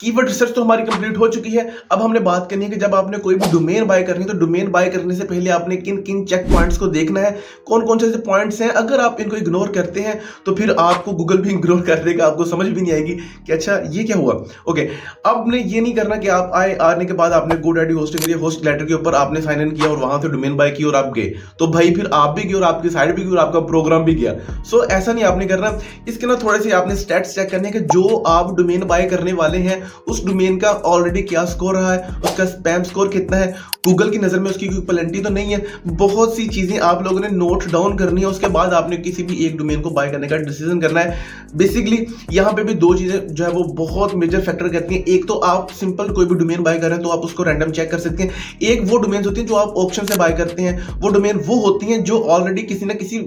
Keyword research तो हमारी complete हो चुकी है। अब हमने बात करनी है कि जब आपने कोई भी डोमेन बाय करनी है तो डोमेन बाय करने से पहले आपने किन किन चेक पॉइंट्स को देखना है, कौन कौन से ऐसे पॉइंट्स हैं अगर आप इनको इग्नोर करते हैं तो फिर आपको गूगल भी इग्नोर कर देगा, आपको समझ भी नहीं आएगी कि अच्छा ये क्या हुआ। ओके, अब आपने ये नहीं करना कि आप आने के बाद आपने GoDaddy होस्टिंग के लिए होस्ट लेटर के ऊपर आपने साइन इन किया और वहां से डोमेन बाय की और आप गए, तो भाई फिर आप भी गए और आपकी साइट भी गई और आपका प्रोग्राम भी गया। सो ऐसा नहीं आपने करना। इसके ना थोड़े से आपने स्टैट्स चेक करने के, जो आप डोमेन बाय करने वाले हैं उस डोमेन का ऑलरेडी क्या स्कोर रहा है, उसका स्पैम स्कोर कितना है, गूगल की नजर में उसकी कोई पेनल्टी तो नहीं है। बहुत सी चीजें आप लोगों ने नोट डाउन करनी है, उसके बाद आपने किसी भी एक डोमेन को बाय करने का डिसीजन करना है। बेसिकली यहाँ पे भी दो चीजें जो है वो बहुत मेजर फैक्टर करती हैं। एक तो आप सिंपल कोई भी डोमेन बाय कर रहे हैं तो आप उसको रैंडम चेक कर सकते हैं। एक वो डोमेन होती है जो आप ऑप्शन से बाय करते हैं, वो डोमेन वो होती हैं जो ऑलरेडी किसी ना किसी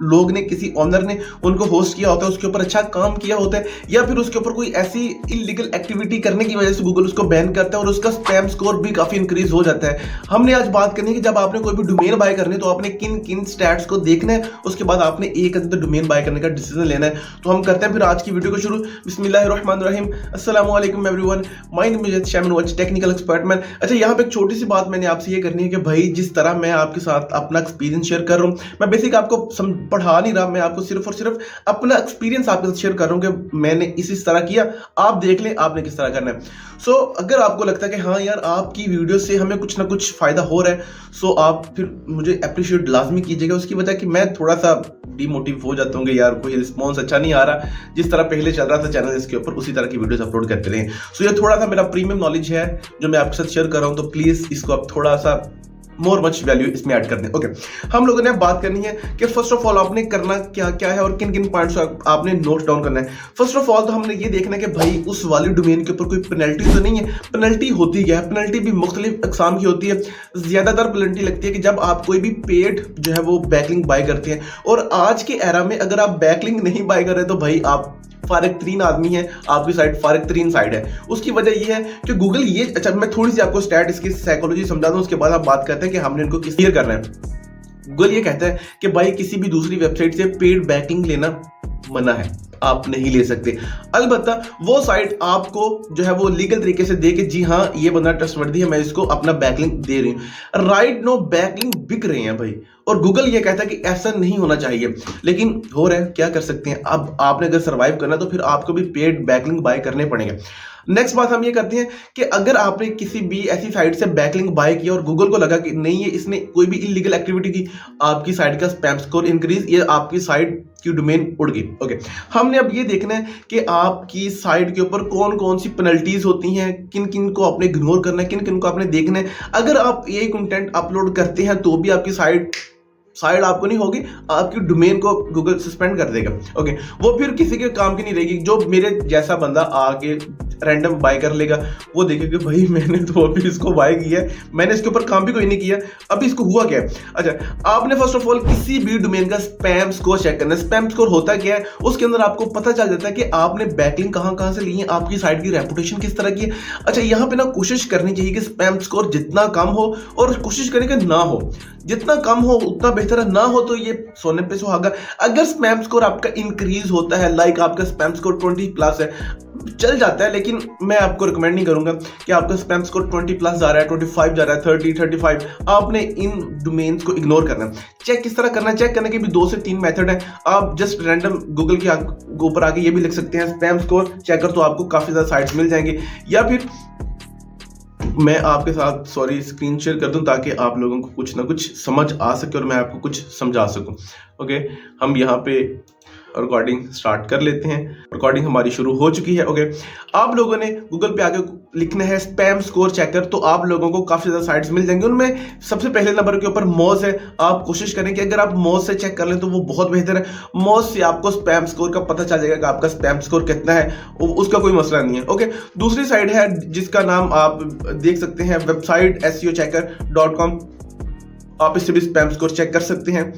लोग ने, किसी ऑनर ने उनको होस्ट किया होता है, उसके ऊपर अच्छा काम किया होता है, या फिर उसके ऊपर कोई ऐसी इलीगल एक्टिविटी करने की वजह से गूगल उसको बैन करता है और उसका स्पैम स्कोर भी काफी इंक्रीज हो जाता है। हमने आज बात करनी है कि जब आपने कोई भी डोमेन बाय करनी है तो आपने किन किन स्टैट्स को देखना है, उसके बाद आपने एक अंदर डोमेन बाय करने का डिसीजन लेना है। तो हम करते हैं फिर आज की वीडियो को शुरू। बिस्मिल्लाहिर्रहमानिर्रहीम, अस्सलाम वालेकुम everyone, my name is shaman वच, टेक्निकल एक्सपर्ट मैन। अच्छा, यहाँ पे एक छोटी सी बात मैंने आपसे ये करनी है कि भाई जिस तरह मैं आपके साथ अपना एक्सपीरियंस शेयर कर रहा हूँ, मैं बेसिक आपको पढ़ा नहीं रहा, मैं आपको सिर्फ और सिर्फ अपना एक्सपीरियंस आपके साथ शेयर कर रहा हूँ कि मैंने इस तरह किया, आप देख लें आपने किस तरह करना है। सो अगर आपको लगता है कि हाँ यार आपकी वीडियो से हमें कुछ ना कुछ फायदा हो रहा है, सो आप फिर मुझे अप्रिशिएट लाजमी कीजिएगा। उसकी वजह कि मैं थोड़ा सा डिमोटिव हो जाता हूँ कि यार कोई रिस्पॉन्स अच्छा नहीं आ रहा, जिस तरह पहले चल रहा था चैनल इसके ऊपर उसी तरह की वीडियोस अपलोड करते रहे। सो ये थोड़ा सा मेरा प्रीमियम नॉलेज है जो मैं आपके साथ शेयर कर रहा हूँ, तो प्लीज इसको आप थोड़ा सा मोर मच वैल्यू इसमें ऐड कर दें। ओके, हम लोगों ने बात करनी है कि फर्स्ट ऑफ ऑल आपने करना क्या क्या है और किन किन पॉइंट्स आपने नोट डाउन करना है। फर्स्ट ऑफ ऑल तो हमने ये देखना है कि भाई उस वाली डोमेन के ऊपर कोई पेनल्टी तो नहीं है। पेनल्टी होती क्या है? पेनल्टी भी मुख्तलिफ अक़साम की होती है। ज्यादातर पेनल्टी लगती है कि जब आप कोई भी पेड जो है वो बैकलिंक बाय करते हैं, और आज के एरा में अगर आप बैकलिंक नहीं बाय कर रहे तो भाई आप फारिग तरीन आदमी है, आपकी साइट फारिग तरीन साइट है। उसकी वजह यह है कि गूगल ये, अच्छा मैं थोड़ी सी आपको स्टैट इसकी साइकोलॉजी समझा दूं, उसके बाद आप बात करते हैं कि हमने इनको किस क्लियर करना है। गूगल ये कहता है कि भाई किसी भी दूसरी वेबसाइट से पेड बैकलिंक लेना मना है, आप नहीं ले सकते। अलबत्ता वो साइट आपको जो है वो लीगल तरीके से दे के जी हाँ ये बंदा ट्रस्टवर्दी है, मैं इसको अपना बैकलिंक दे रही हूँ। राइट नो, बैकलिंक बिक रहे हैं भाई, और गूगल ये कहता है कि ऐसा नहीं होना चाहिए, लेकिन हो रहा है, क्या कर सकते हैं। अब आपने अगर सर्वाइव करना तो फिर आपको भी पेड बैकलिंक बाय करने पड़ेंगे। नेक्स्ट बात हम ये करते हैं कि अगर आपने किसी भी ऐसी साइट से बैकलिंक बाय किया और गूगल को लगा कि नहीं ये इसने कोई भी इलीगल एक्टिविटी की, आपकी साइट का स्पैम स्कोर इंक्रीज, ये आपकी साइट की डोमेन उड़ गई। ओके, हमने अब ये देखना है कि आपकी साइट के ऊपर कौन कौन सी पेनल्टीज होती हैं, किन किन को आपने इग्नोर करना है, किन किन को आपने देखना है। अगर आप ये कंटेंट अपलोड करते हैं तो भी आपकी साइट आपको नहीं होगी, आपकी डोमेन को गूगल सस्पेंड कर देगा। ओके, वो फिर किसी के काम की नहीं रहेगी। जो मेरे जैसा बंदा आके रैंडम बाय कर लेगा, वो देखेगा कि भाई मैंने तो अभी इसको बाय किया है, मैंने इसके ऊपर काम भी कोई नहीं किया, अभी इसको हुआ क्या है। अच्छा, आपने फर्स्ट ऑफ ऑल किसी भी डोमेन का स्पैम स्कोर चेक करना है। स्पैम स्कोर होता क्या है, उसके अंदर आपको पता चल जाता है कि आपने बैकलिंक कहां से ली है, आपकी साइट की रेपुटेशन किस तरह की है। अच्छा, यहाँ पे ना कोशिश करनी चाहिए कि स्पैम स्कोर जितना कम हो, और कोशिश करें कि ना हो, जितना कम हो उतना बेहतर है, ना हो तो ये सोने पे सुहागा। अगर स्पैम स्कोर आपका इंक्रीज होता है, लाइक आपका स्पैम स्कोर 20+ है, चल जाता है, लेकिन मैं आपको रिकमेंड नहीं करूंगा कि आपका स्पैम स्कोर 20+ जा रहा है, 25 जा रहा है, 30, 35, आपने इन डोमेन्स को इग्नोर करना है। चेक किस तरह करना है? चेक करने के भी 2 से 3 मेथड है। आप जस्ट रैंडम गूगल के ऊपर आके ये भी लिख सकते हैं स्पैम स्कोर चेकर, तो आपको काफी ज्यादा साइट्स मिल जाएंगे। या फिर मैं आपके साथ स्क्रीन शेयर कर दूं ताकि आप लोगों को कुछ ना कुछ समझ आ सके और मैं आपको कुछ समझा सकूं। ओके, हम यहाँ पे रिकॉर्डिंग स्टार्ट कर लेते हैं। रिकॉर्डिंग हमारी शुरू हो चुकी है। ओके, आप लोगों ने गूगल पे आके लिखना है स्पैम स्कोर चेकर, तो आप लोगों को काफी ज्यादा साइट्स मिल जाएंगी। उनमें सबसे पहले नंबर के ऊपर मोज है। आप कोशिश करें कि अगर आप मोज से चेक कर लें तो वो बहुत बेहतर है। मोज से आपको स्पैम स्कोर का पता चल जाएगा कि आपका स्पैम स्कोर कितना है, उसका कोई मसला नहीं है। ओके, दूसरी साइट है जिसका नाम आप देख सकते हैं, वेबसाइट seochecker.com। आप इससे भी स्पैम स्कोर चेक कर सकते हैं।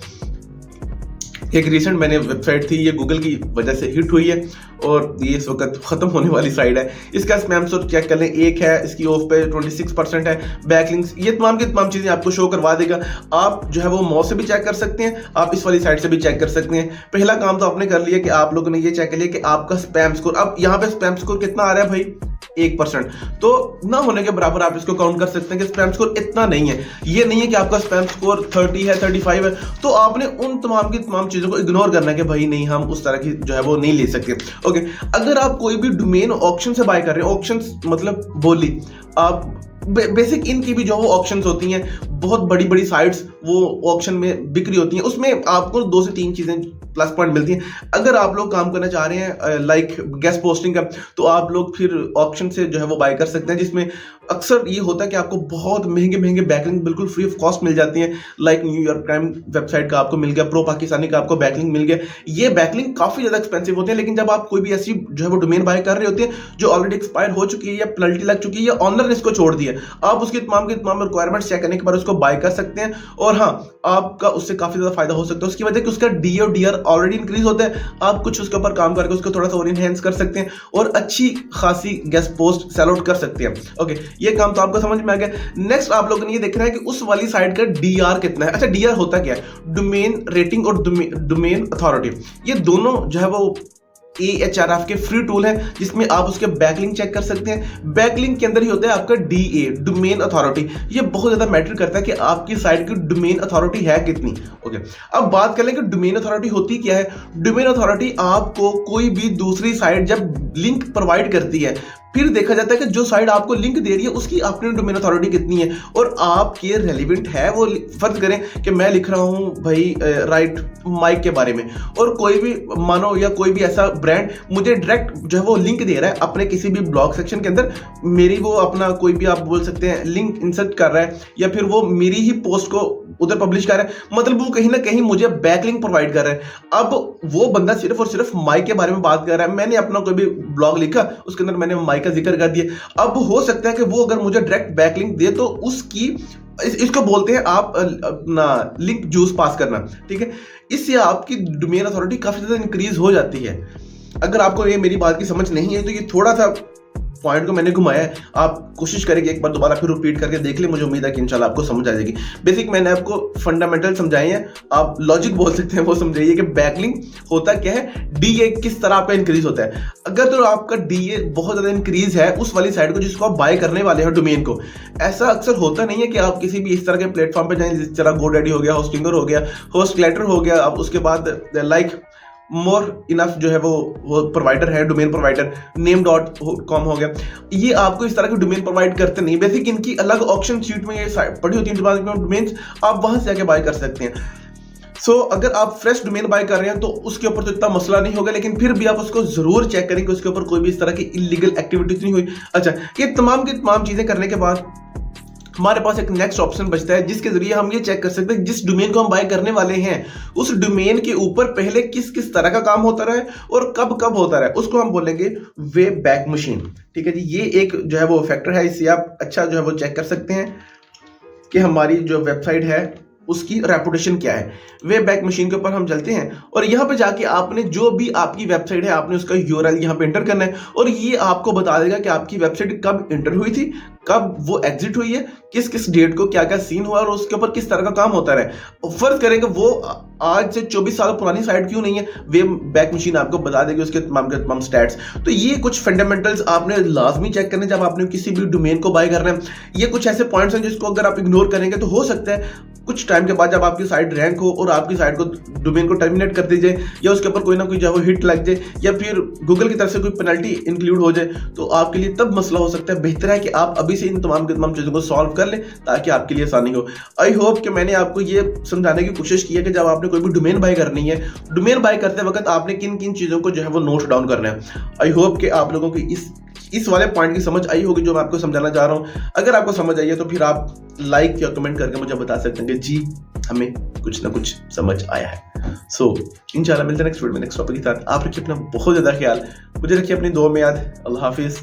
एक रिसेंट मैंने वेबसाइट थी, ये गूगल की वजह से हिट हुई है और ये इस वक्त खत्म होने वाली साइट है। इसका स्पैम स्कोर चेक कर लें, 1 है, इसकी ऑफ पे 26% है, बैकलिंक्स, ये तमाम की तमाम चीजें आपको शो करवा देगा। आप जो है वो मॉस से भी चेक कर सकते हैं, आप इस वाली साइट से भी चेक कर सकते हैं। पहला काम तो आपने कर लिया कि आप लोगों ने ये चेक कर लिया कि आपका स्पैम स्कोर, अब यहाँ पे स्पैम स्कोर कितना आ रहा है भाई, 1%, तो ना होने के बराबर आप इसको काउंट कर सकते हैं कि स्पैम स्कोर इतना नहीं है। ये नहीं है कि आपका स्पैम स्कोर 30 है, 35 है, तो आपने उन तमाम की तमाम चीज़ों को इग्नोर करना है कि भाई नहीं, हम उस तरह की जो है वो नहीं ले सकते। ओके, अगर आप कोई भी डोमेन ऑक्शन से बाय कर रहे हैं, ऑक्शन मतलब बोली, आप बेसिक इनकी भी जो वो ऑक्शंस होती हैं, बहुत बड़ी बड़ी साइट्स वो ऑक्शन में बिक्री होती हैं, उसमें आपको 2 से 3 चीज़ें प्लस पॉइंट मिलती हैं। अगर आप लोग काम करना चाह रहे हैं लाइक गेस्ट पोस्टिंग का, तो आप लोग फिर ऑक्शन से जो है वो बाय कर सकते हैं, जिसमें अक्सर ये होता है कि आपको बहुत महंगे महंगे बैकलिंक बिल्कुल फ्री ऑफ कॉस्ट मिल जाती हैं। लाइक न्यूयॉर्क टाइम वेबसाइट का आपको मिल गया, प्रो पाकिस्तानी का आपको बैकलिंक मिल गया। ये बैकलिंक काफ़ी ज़्यादा एक्सपेंसिव होते हैं, लेकिन जब आप कोई भी ऐसी जो है वो डोमेन बाय कर रहे होते हैं जो ऑलरेडी एक्सपायर हो चुकी है या पेनल्टी लग चुकी है या ऑनर ने इसको छोड़ दिया, आप उसकी तमाम की तमाम रिक्वायरमेंट्स चेक करने के बाद उसको बाय कर सकते हैं। और हाँ, आपका उससे काफ़ी ज़्यादा फायदा हो सकता है, उसकी वजह कि उसका डी और डीआर ऑलरेडी इंक्रीज होता है। आप कुछ उसके ऊपर काम करके उसको थोड़ा सा और इनहेंस कर सकते हैं और अच्छी खासी गेस्ट पोस्ट सेल आउट कर सकते हैं। ओके, ये काम तो आपको समझ में आ गया। नेक्स्ट आप लोगों ने ये देखना है कि उस वाली साइट का डीआर कितना है। अच्छा, डीआर होता क्या है? डोमेन रेटिंग और डोमेन अथॉरिटी, ये दोनों जो है वो AHRF के फ्री टूल है, जिसमें आप उसके बैकलिंक चेक कर सकते हैं। बैकलिंक के अंदर ही होता है आपका DA, डोमेन अथॉरिटी। ये बहुत ज्यादा मैटर करता है कि आपकी साइट की डोमेन अथॉरिटी है कितनी। ओके, अब बात कर लें कि डोमेन अथॉरिटी होती क्या है। डोमेन अथॉरिटी आपको कोई भी दूसरी साइट जब लिंक प्रोवाइड करती है, फिर देखा जाता है कि जो साइट आपको लिंक दे रही है उसकी अपनी डोमेन अथॉरिटी कितनी है और आपके रेलिवेंट है वो। फर्ज करें कि मैं लिख रहा हूं भाई राइट माइक के बारे में, और कोई भी मानो या कोई भी ऐसा ब्रांड मुझे डायरेक्ट जो है वो लिंक दे रहा है अपने किसी भी ब्लॉग सेक्शन के अंदर, मेरी वो अपना कोई भी आप बोल सकते हैं लिंक इंसर्ट कर रहा है, या फिर वो मेरी ही पोस्ट को उधर पब्लिश कर रहा है, मतलब वो कहीं ना कहीं मुझे बैकलिंक प्रोवाइड कर रहा है। अब वो बंदा सिर्फ और सिर्फ माइक के बारे में बात कर रहा है, मैंने अपना कोई भी ब्लॉग लिखा, उसके अंदर मैंने माइक का जिक्र कर दिया। अब हो सकता है कि वो अगर मुझे डायरेक्ट बैकलिंक दे तो उसकी इसको बोलते हैं आप ना लिंक जूस पास करना, ठीक है। इससे आपकी डोमेन अथॉरिटी काफी ज्यादा इंक्रीज हो जाती है। अगर आपको ये मेरी बात की समझ नहीं है तो ये थोड़ा सा पॉइंट को मैंने घुमाया है, आप कोशिश करेंगे एक बार दोबारा फिर रिपीट करके देख ले, मुझे उम्मीद है कि इंशाल्लाह आपको समझ आ जाएगी। बेसिक मैंने आपको फंडामेंटल समझाए हैं, आप लॉजिक बोल सकते हैं वो समझाइए कि बैकलिंक होता क्या है, डीए किस तरह आपका इंक्रीज होता है। अगर तो आपका डीए बहुत ज्यादा इंक्रीज है उस वाली साइट को जिसको आप बाय करने वाले हो डोमेन को, ऐसा अक्सर होता नहीं है कि आप किसी भी इस तरह के प्लेटफॉर्म पे जाएं जिस तरह गोडैडी हो गया, होस्टिंगर हो गया, होस्टलेटर हो गया, अब उसके बाद लाइक मोर इनफ जो है वो प्रोवाइडर है, डोमेन प्रोवाइडर name.com हो गया, ये आपको इस तरह के डोमेन प्रोवाइड करते नहीं। बेसिक इनकी अलग ऑक्शन शीट में ये पड़ी होती है डोमेन्स, आप वहां से जाके बाय कर सकते हैं। सो अगर आप फ्रेश डोमेन बाय कर रहे हैं तो उसके ऊपर तो इतना मसला नहीं होगा, लेकिन फिर भी आप उसको जरूर चेक करें कि उसके ऊपर कोई भी इस तरह की इलीगल एक्टिविटीज नहीं हुई। अच्छा, ये तमाम की तमाम चीजें करने के बाद हमारे पास एक नेक्स्ट ऑप्शन बचता है जिसके जरिए हम ये चेक कर सकते हैं जिस डोमेन को हम बाय करने वाले हैं उस डोमेन के ऊपर पहले किस किस तरह का काम होता रहा है और कब कब होता रहा है, उसको हम बोलेंगे वेब बैक मशीन। ठीक है जी, ये एक जो है वो फैक्टर है, इससे आप अच्छा जो है वो चेक कर सकते हैं कि हमारी जो वेबसाइट है उसकी रेपुटेशन क्या है। वेब बैक मशीन के ऊपर हम चलते हैं और यहाँ पे जाके आपने जो भी आपकी वेबसाइट है आपने उसका यूआरएल यहाँ पे एंटर करना है और ये आपको बता देगा कि आपकी वेबसाइट कब एंटर हुई थी, कब वो एग्जिट हुई है, किस किस डेट को क्या क्या सीन हुआ और उसके ऊपर किस तरह का काम होता है। फर्ज करेंगे वो आज से 24 साल पुरानी साइट क्यों नहीं है, वेब बैक मशीन आपको बता देगी उसके तमाम के तमाम स्टैट्स। तो ये कुछ फंडामेंटल्स आपने लाजमी चेक करने जब आपने किसी भी डोमेन को बाय करना है। ये कुछ ऐसे पॉइंट्स हैं जिसको अगर आप इग्नोर करेंगे तो हो सकता है कुछ टाइम के बाद जब आपकी साइट रैंक हो और आपकी साइट को डोमेन को टर्मिनेट कर दीजिए या उसके ऊपर कोई ना कोई जो है हिट लग जाए या फिर गूगल की तरफ से कोई पेनल्टी इंक्लूड हो जाए तो आपके लिए तब मसला हो सकता है। बेहतर है कि आप अभी से इन तमाम चीज़ों को सॉल्व कर लें ताकि आपके लिए आसानी हो। आई होप कि मैंने आपको ये समझाने की कोशिश की है कि जब आपने कोई भी डोमेन बाय करनी है, डोमेन बाय करते वक्त आपने किन किन चीज़ों को जो है वो नोट डाउन करना है। आई होप कि आप लोगों की इस वाले पॉइंट की समझ आई होगी जो मैं आपको समझाना चाह रहा हूँ। अगर आपको समझ आई है तो फिर आप लाइक या कमेंट करके मुझे बता सकते हैं कि जी हमें कुछ ना कुछ समझ आया है। सो इंशाल्लाह मिलते हैं नेक्स्ट वीडियो में नेक्स्ट टॉपिक के साथ। आप रखिए अपना बहुत ज़्यादा ख्याल, मुझे रखिए अपनी दुआ में याद। अल्लाह हाफिज़।